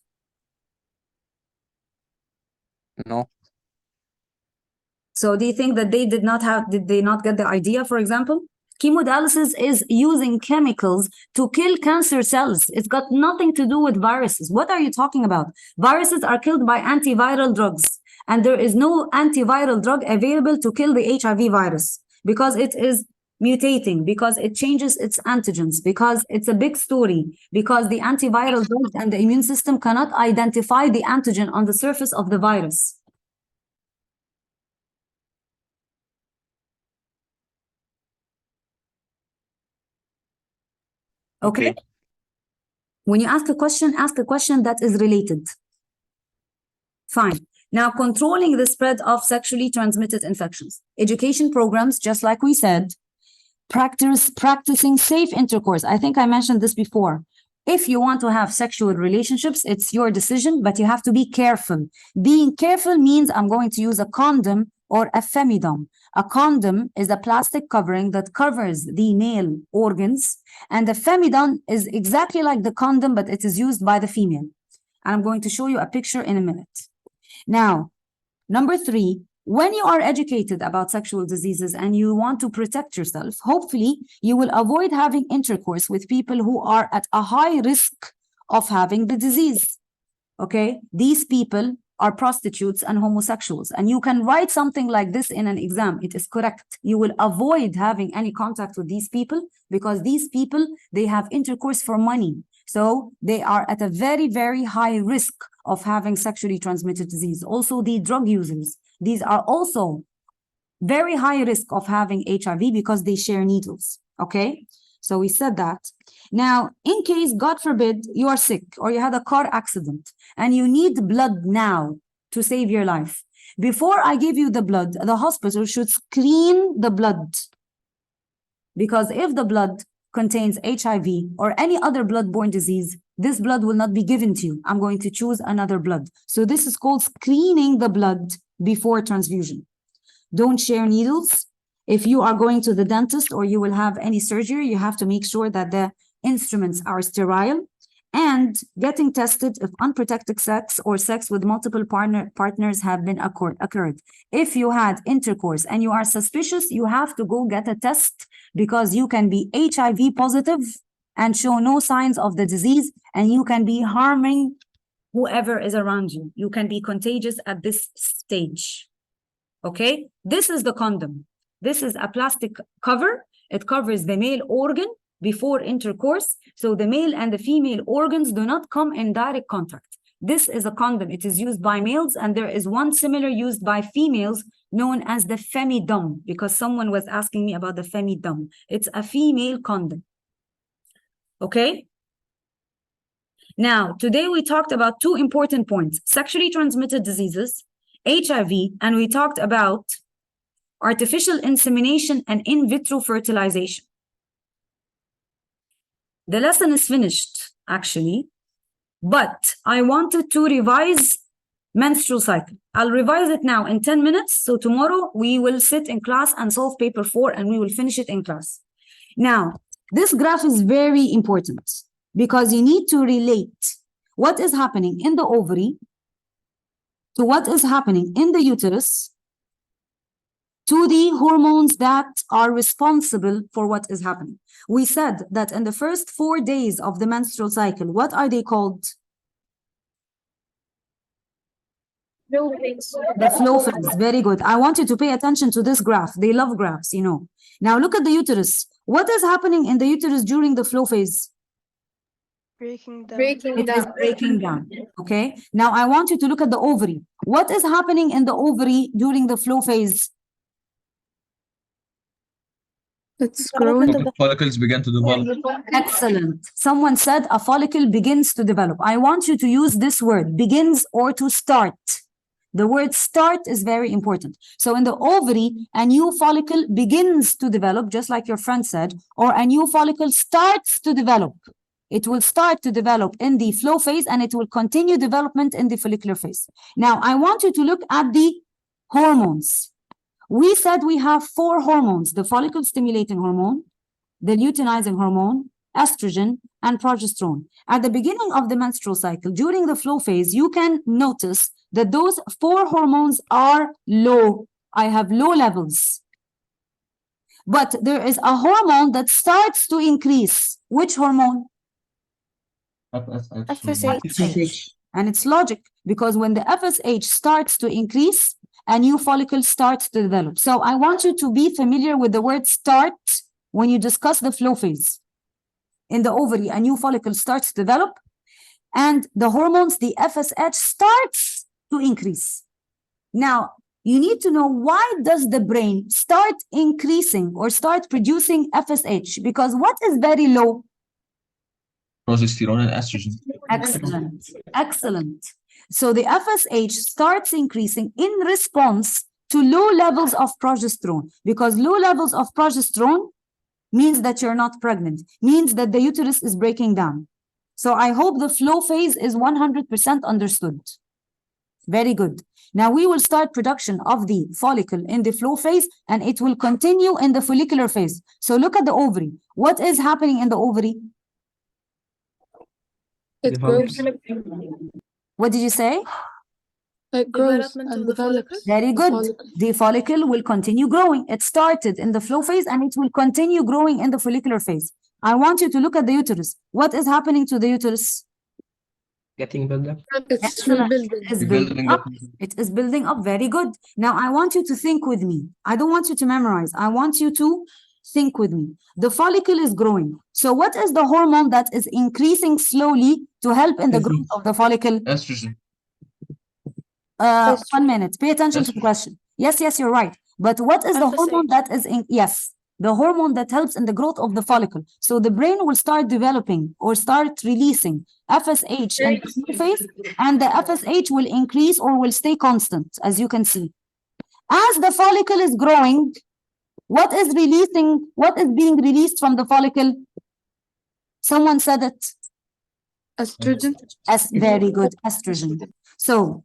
No. So do you think that did they not get the idea, for example? Chemodialysis is using chemicals to kill cancer cells. It's got nothing to do with viruses. What are you talking about? Viruses are killed by antiviral drugs, and there is no antiviral drug available to kill the HIV virus because it is mutating, because it changes its antigens, because it's a big story, because the antiviral drugs and the immune system cannot identify the antigen on the surface of the virus. Okay. When you ask a question that is related. Fine. Now, controlling the spread of sexually transmitted infections. Education programs, just like we said, practicing safe intercourse. I think I mentioned this before. If you want to have sexual relationships, it's your decision, but you have to be careful. Being careful means I'm going to use a condom or a femidome. A condom is a plastic covering that covers the male organs, and the femidome is exactly like the condom, but it is used by the female. And I'm going to show you a picture in a minute. Now, number 3, when you are educated about sexual diseases and you want to protect yourself, hopefully you will avoid having intercourse with people who are at a high risk of having the disease. Okay? These people are prostitutes and homosexuals. And you can write something like this in an exam. It is correct. You will avoid having any contact with these people because these people, they have intercourse for money. So they are at a very, very high risk of having sexually transmitted disease. Also, the drug users, these are also very high risk of having HIV because they share needles. Okay? So we said that. Now, in case, God forbid, you are sick or you had a car accident and you need blood now to save your life. Before I give you the blood, the hospital should screen the blood because if the blood contains HIV or any other blood-borne disease, this blood will not be given to you. I'm going to choose another blood. So this is called screening the blood before transfusion. Don't share needles. If you are going to the dentist or you will have any surgery, you have to make sure that the instruments are sterile, and getting tested if unprotected sex or sex with multiple partners have been occurred. If you had intercourse and you are suspicious, you have to go get a test, because you can be HIV positive and show no signs of the disease, and you can be harming whoever is around you. You can be contagious at this stage. Okay, this is the condom. This is a plastic cover. It covers the male organ before intercourse, so the male and the female organs do not come in direct contact. This is a condom. It is used by males, and there is one similar used by females known as the femidom, because someone was asking me about the femidom. It's a female condom. Okay? Now, today we talked about two important points: sexually transmitted diseases, HIV, and we talked about artificial insemination and in vitro fertilization. The lesson is finished, actually, but I wanted to revise menstrual cycle. I'll revise it now in 10 minutes. So tomorrow we will sit in class and solve paper 4, and we will finish it in class. Now, this graph is very important because you need to relate what is happening in the ovary to what is happening in the uterus to the hormones that are responsible for what is happening. We said that in the first 4 days of the menstrual cycle, what are they called? The flow phase. Very good. I want you to pay attention to this graph. They love graphs, you know. Now look at the uterus. What is happening in the uterus during the flow phase? Breaking down. It is breaking down. Okay. Now I want you to look at the ovary. What is happening in the ovary during the flow phase? It's growing. The follicles begin to develop. Excellent. Someone said a follicle begins to develop. I want you to use this word, begins or to start. The word start is very important. So in the ovary, a new follicle begins to develop, just like your friend said, or a new follicle starts to develop. It will start to develop in the flow phase, and it will continue development in the follicular phase. Now, I want you to look at the hormones. We said we have 4 hormones: the follicle stimulating hormone, the luteinizing hormone, estrogen, and progesterone. At the beginning of the menstrual cycle, during the flow phase, you can notice that those 4 hormones are low. I have low levels. But there is a hormone that starts to increase. Which hormone? FSH. And it's logic, because when the FSH starts to increase, a new follicle starts to develop. So I want you to be familiar with the word start when you discuss the flow phase. In the ovary, a new follicle starts to develop, and the hormones, the FSH, starts to increase. Now, you need to know, why does the brain start increasing or start producing FSH? Because what is very low? Progesterone and estrogen. Excellent. Excellent. So the FSH starts increasing in response to low levels of progesterone, because low levels of progesterone means that you're not pregnant, means that the uterus is breaking down. So I hope the flow phase is 100% understood. Very good. Now we will start production of the follicle in the flow phase, and it will continue in the follicular phase. So look at the ovary. What is happening in the ovary? It grows. What did you say? It grows Development and of the develops. follicle? Very good. Follicle. The follicle will continue growing. It started in the flow phase, and it will continue growing in the follicular phase. I want you to look at the uterus. What is happening to the uterus? Getting built up. It's Excellent. rebuilding. It's building up. It is building up. Very good. Now I want you to think with me. I don't want you to memorize. I want you to think with me. The follicle is growing. So what is the hormone that is increasing slowly to help in the growth of the follicle? Estrogen. 1 minute. Pay attention to the question. Yes, you're right. But what is the hormone that is in? Yes, the hormone that helps in the growth of the follicle. So the brain will start developing or start releasing FSH in the phase, and the FSH will increase or will stay constant, as you can see. As the follicle is growing, What is being released from the follicle? Someone said it. Estrogen. Very good, estrogen. So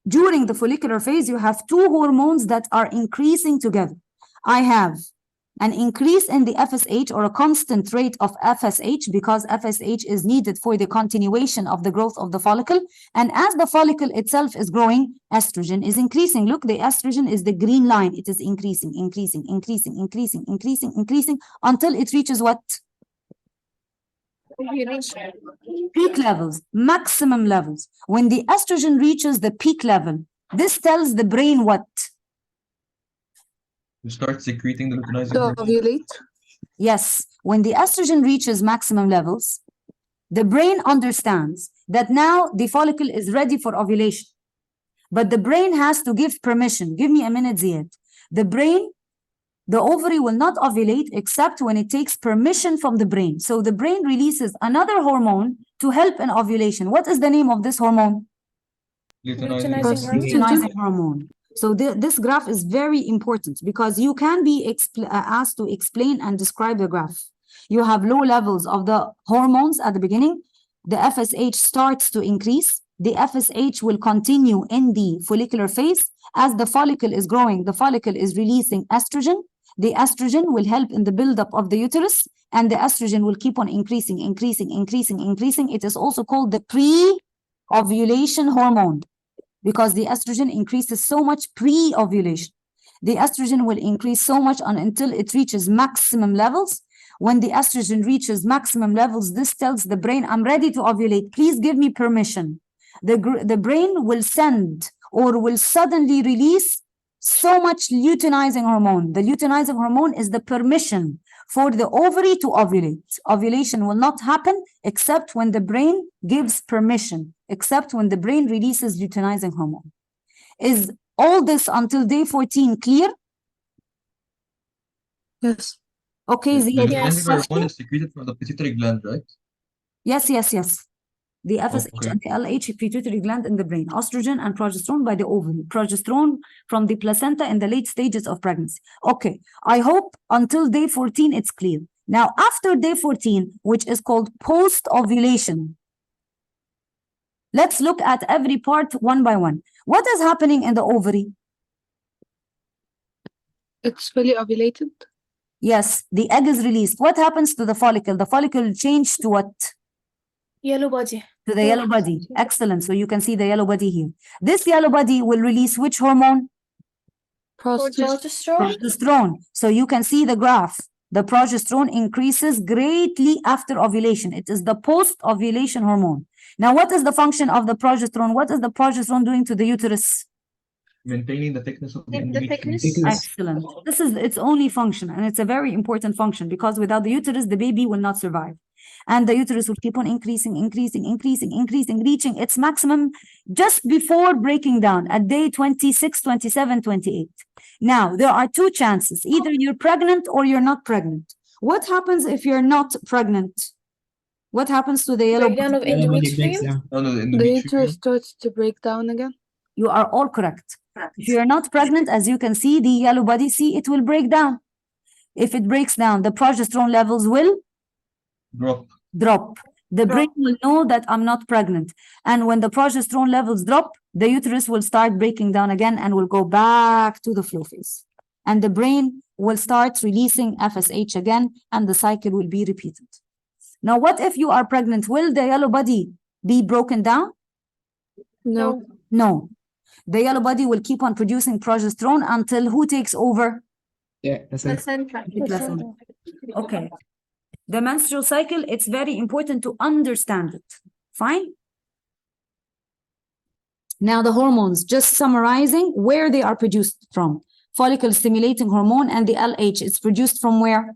during the follicular phase, you have two hormones that are increasing together. I have an increase in the FSH, or a constant rate of FSH, because FSH is needed for the continuation of the growth of the follicle. And as the follicle itself is growing, estrogen is increasing. Look, the estrogen is the green line. It is increasing, increasing, increasing, increasing, increasing, increasing, until it reaches what? Peak levels, maximum levels. When the estrogen reaches the peak level, this tells the brain what? You start secreting the luteinizing To hormone. ovulate. Yes, when the estrogen reaches maximum levels, the brain understands that now the follicle is ready for ovulation. But the brain has to give permission. Give me a minute, Ziad. The ovary will not ovulate except when it takes permission from the brain. So the brain releases another hormone to help in ovulation. What is the name of this hormone? Luteinizing hormone. Luteinizing hormone. So this graph is very important, because you can be asked to explain and describe the graph. You have low levels of the hormones at the beginning. The FSH starts to increase. The FSH will continue in the follicular phase. As the follicle is growing, the follicle is releasing estrogen. The estrogen will help in the buildup of the uterus, and the estrogen will keep on increasing, increasing, increasing, increasing. It is also called the pre-ovulation hormone, because the estrogen increases so much pre-ovulation. The estrogen will increase so much until it reaches maximum levels. When the estrogen reaches maximum levels, this tells the brain, I'm ready to ovulate. Please give me permission. The brain will send, or will suddenly release, so much luteinizing hormone. The luteinizing hormone is the permission for the ovary to ovulate. Ovulation will not happen except when the brain gives permission, except when the brain releases luteinizing hormone. Is all this until day 14 clear? Yes. Okay, The Ziad, luteinizing hormone question? is secreted from the pituitary gland, right? Yes, yes, yes. The FSH Okay. and the LH pituitary gland in the brain. Estrogen and progesterone by the ovary. Progesterone from the placenta in the late stages of pregnancy. Okay, I hope until day 14 it's clear. Now, after day 14, which is called post-ovulation, let's look at every part one by one. What is happening in the ovary? It's fully ovulated. Yes, the egg is released. What happens to the follicle? The follicle will change to what? Yellow body. To the yellow body. Excellent. So you can see the yellow body here. This yellow body will release which hormone? Progesterone. Progesterone. So you can see the graph. The progesterone increases greatly after ovulation. It is the post-ovulation hormone. Now, what is the function of the progesterone? What is the progesterone doing to the uterus? Maintaining the thickness of the The thickness. endometrium. Excellent. This is its only function, and it's a very important function, because without the uterus, the baby will not survive. And the uterus will keep on increasing, increasing, increasing, increasing, reaching its maximum just before breaking down at day 26, 27, 28. Now, there are two chances. Either you're pregnant or you're not pregnant. What happens if you're not pregnant? What happens to the yellow Breakdown of body? endometrium. No, no, the The uterus endometrium. starts to break down again. You are all correct. If you're not pregnant, as you can see, the yellow body, see, it will break down. If it breaks down, the progesterone levels will drop. The brain will know that I'm not pregnant. And when the progesterone levels drop, the uterus will start breaking down again and will go back to the flow phase. And the brain will start releasing FSH again, and the cycle will be repeated. Now, what if you are pregnant? Will the yellow body be broken down? No. No. The yellow body will keep on producing progesterone until who takes over? Yeah, that's it. The placenta. Okay. The menstrual cycle, it's very important to understand it. Fine? Now the hormones, just summarizing where they are produced from. Follicle stimulating hormone and the LH, it's produced from where?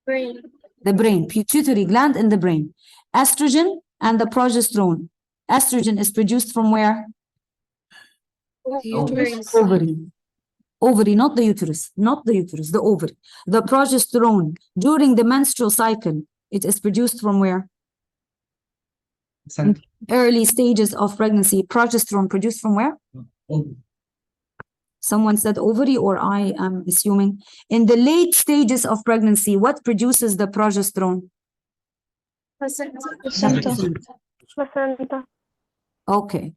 Brain. The brain, pituitary gland in the brain. Estrogen and the progesterone. Estrogen is produced from where? Uterus. Ovary. Ovary, not the uterus, the ovary. The progesterone during the menstrual cycle, it is produced from where? Center. Early stages of pregnancy. Progesterone produced from where? Someone said ovary, or I am assuming. In the late stages of pregnancy, what produces the progesterone? Placenta. Okay,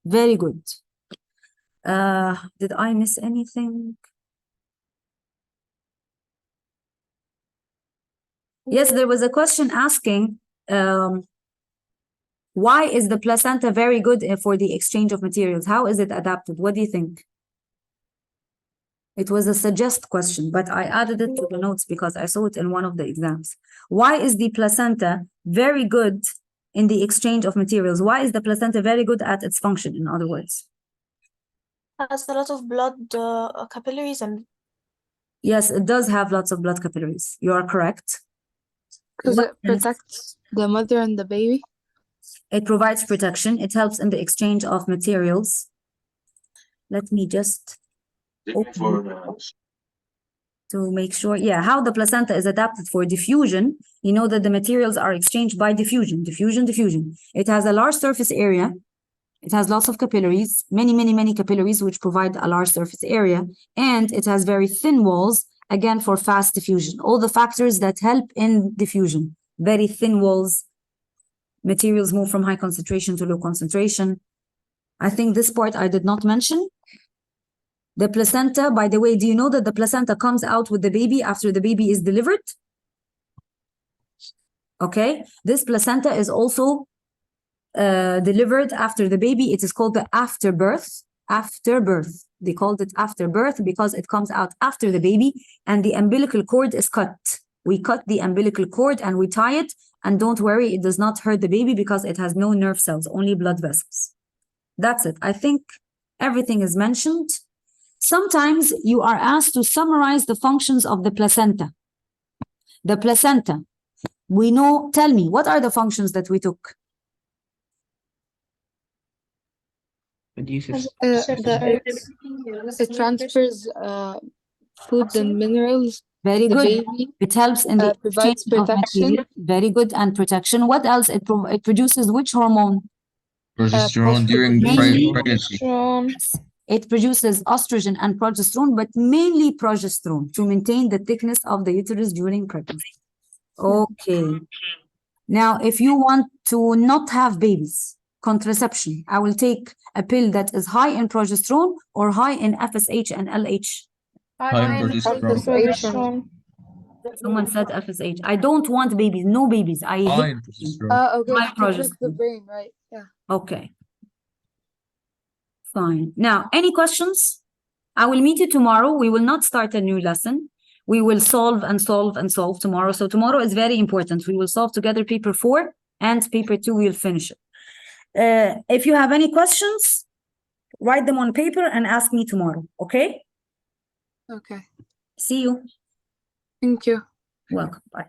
very good. Did I miss anything? Yes, there was a question asking, why is the placenta very good for the exchange of materials? How is it adapted? What do you think? It was a suggest question, but I added it to the notes because I saw it in one of the exams. Why is the placenta very good in the exchange of materials? Why is the placenta very good at its function, in other words? Has a lot of blood capillaries and Yes, it does have lots of blood capillaries. You are correct. Because What it else? protects the mother and the baby. It provides protection. It helps in the exchange of materials. Let me just open to make sure. Yeah, how the placenta is adapted for diffusion. You know that the materials are exchanged by diffusion. Diffusion. It has a large surface area. It has lots of capillaries, many capillaries, which provide a large surface area. And it has very thin walls, again, for fast diffusion. All the factors that help in diffusion. Very thin walls. Materials move from high concentration to low concentration. I think this part I did not mention. The placenta, by the way, do you know that the placenta comes out with the baby after the baby is delivered? Okay, this placenta is also delivered after the baby. It is called the afterbirth. Afterbirth. They called it afterbirth because it comes out after the baby and the umbilical cord is cut. We cut the umbilical cord and we tie it, and don't worry, it does not hurt the baby because it has no nerve cells, only blood vessels. That's it. I think everything is mentioned. Sometimes you are asked to summarize the functions of the placenta. The placenta, we know, tell me, what are the functions that we took? Produces It transfers food and minerals. Very The good. baby It helps in the provides exchange of protection. material. Very good. And protection. What else? It produces which hormone? Progesterone during the Mainly- pregnancy. It produces estrogen and progesterone, but mainly progesterone to maintain the thickness of the uterus during pregnancy. Okay. Now, if you want to not have babies, contraception, I will take a pill that is high in progesterone or high in FSH and LH. High in progesterone. Someone said FSH. I don't want babies. No babies. I High hate in progesterone. Okay, high to protect the progesterone. brain, right? Yeah. Okay. Fine. Now, any questions? I will meet you tomorrow. We will not start a new lesson. We will solve tomorrow. So tomorrow is very important. We will solve together paper 4 and paper 2. We'll finish it. If you have any questions, write them on paper and ask me tomorrow. Okay? Okay. See you. Thank you. Welcome. Bye.